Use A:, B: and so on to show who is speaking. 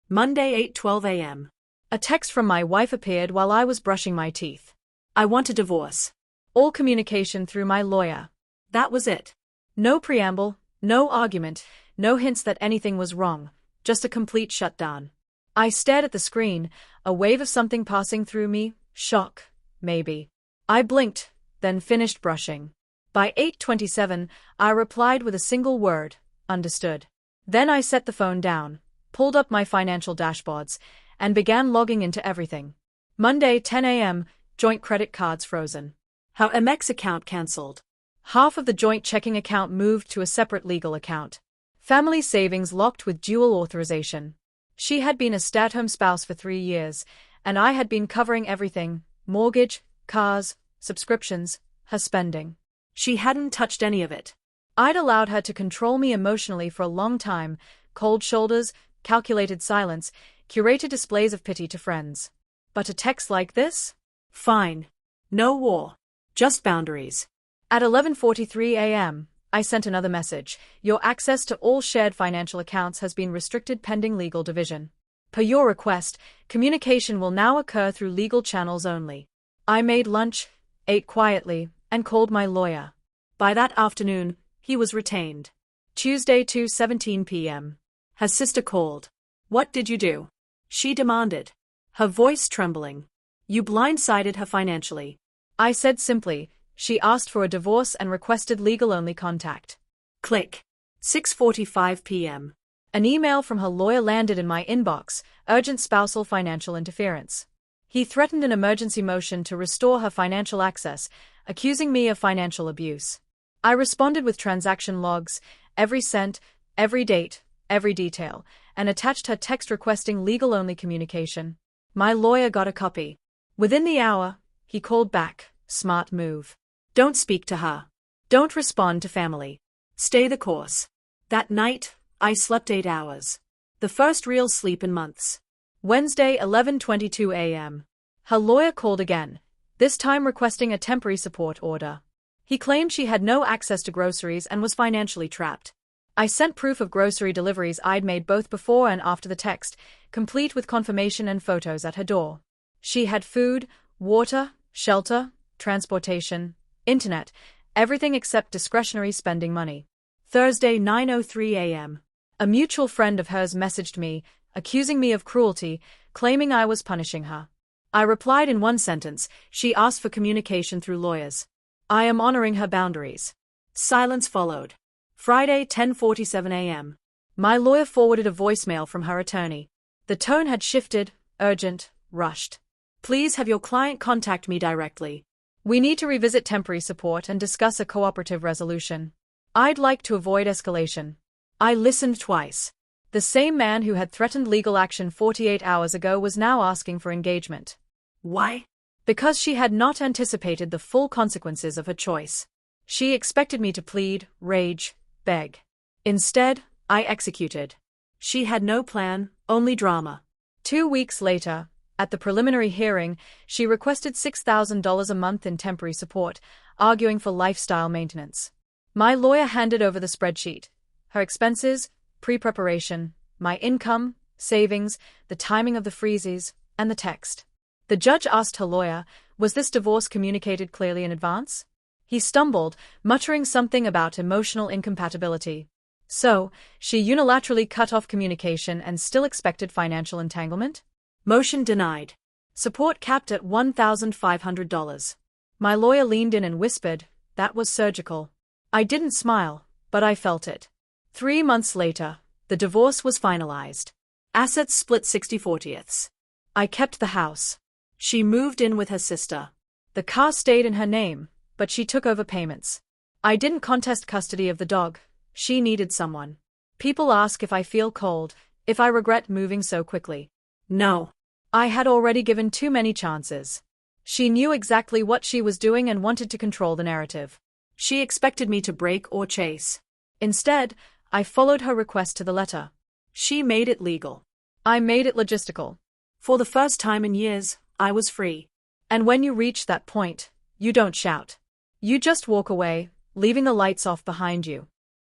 A: Monday 8:12 a.m. A text from my wife appeared while I was brushing my teeth. I want a divorce. All communication through my lawyer. That was it. No preamble, no argument, no hints that anything was wrong, just a complete shutdown. I stared at the screen, a wave of something passing through me, shock, maybe. I blinked, then finished brushing. By 8:27, I replied with a single word, understood. Then I set the phone down, pulled up my financial dashboards, and began logging into everything. Monday 10 a.m., joint credit cards frozen. Her Amex account cancelled. Half of the joint checking account moved to a separate legal account. Family savings locked with dual authorization. She had been a stay-at-home spouse for 3 years, and I had been covering everything: mortgage, cars, subscriptions, her spending. She hadn't touched any of it. I'd allowed her to control me emotionally for a long time: cold shoulders, calculated silence, curated displays of pity to friends. But a text like this? Fine. No war. Just boundaries. At 11:43 a.m., I sent another message. Your access to all shared financial accounts has been restricted pending legal division. Per your request, communication will now occur through legal channels only. I made lunch, ate quietly, and called my lawyer. By that afternoon, he was retained. Tuesday 2:17 p.m. Her sister called. What did you do? She demanded, her voice trembling. You blindsided her financially. I said simply, she asked for a divorce and requested legal-only contact. Click. 6:45 p.m. An email from her lawyer landed in my inbox: urgent spousal financial interference. He threatened an emergency motion to restore her financial access, accusing me of financial abuse. I responded with transaction logs, every cent, every date, every detail, and attached her text requesting legal-only communication. My lawyer got a copy. Within the hour, he called back, smart move. Don't speak to her. Don't respond to family. Stay the course. That night, I slept 8 hours. The first real sleep in months. Wednesday 11:22 a.m. Her lawyer called again, this time requesting a temporary support order. He claimed she had no access to groceries and was financially trapped. I sent proof of grocery deliveries I'd made both before and after the text, complete with confirmation and photos at her door. She had food, water, shelter, transportation, internet, everything except discretionary spending money. Thursday 9:03 a.m. A mutual friend of hers messaged me, accusing me of cruelty, claiming I was punishing her. I replied in one sentence: she asked for communication through lawyers. I am honoring her boundaries. Silence followed. Friday 10:47 a.m. My lawyer forwarded a voicemail from her attorney. The tone had shifted, urgent, rushed. Please have your client contact me directly. We need to revisit temporary support and discuss a cooperative resolution. I'd like to avoid escalation. I listened twice. The same man who had threatened legal action 48 hours ago was now asking for engagement. Why? Because she had not anticipated the full consequences of her choice. She expected me to plead, rage, beg. Instead, I executed. She had no plan, only drama. 2 weeks later, at the preliminary hearing, she requested $6,000 a month in temporary support, arguing for lifestyle maintenance. My lawyer handed over the spreadsheet: her expenses, pre-preparation, my income, savings, the timing of the freezes, and the text. The judge asked her lawyer, was this divorce communicated clearly in advance? He stumbled, muttering something about emotional incompatibility. So, she unilaterally cut off communication and still expected financial entanglement? Motion denied. Support capped at $1,500. My lawyer leaned in and whispered, that was surgical. I didn't smile, but I felt it. 3 months later, the divorce was finalized. Assets split 60/40. I kept the house. She moved in with her sister. The car stayed in her name, but she took over payments. I didn't contest custody of the dog. She needed someone. People ask if I feel cold, if I regret moving so quickly. No. I had already given too many chances. She knew exactly what she was doing and wanted to control the narrative. She expected me to break or chase. Instead, I followed her request to the letter. She made it legal. I made it logistical. For the first time in years, I was free. And when you reach that point, you don't shout. You just walk away, leaving the lights off behind you.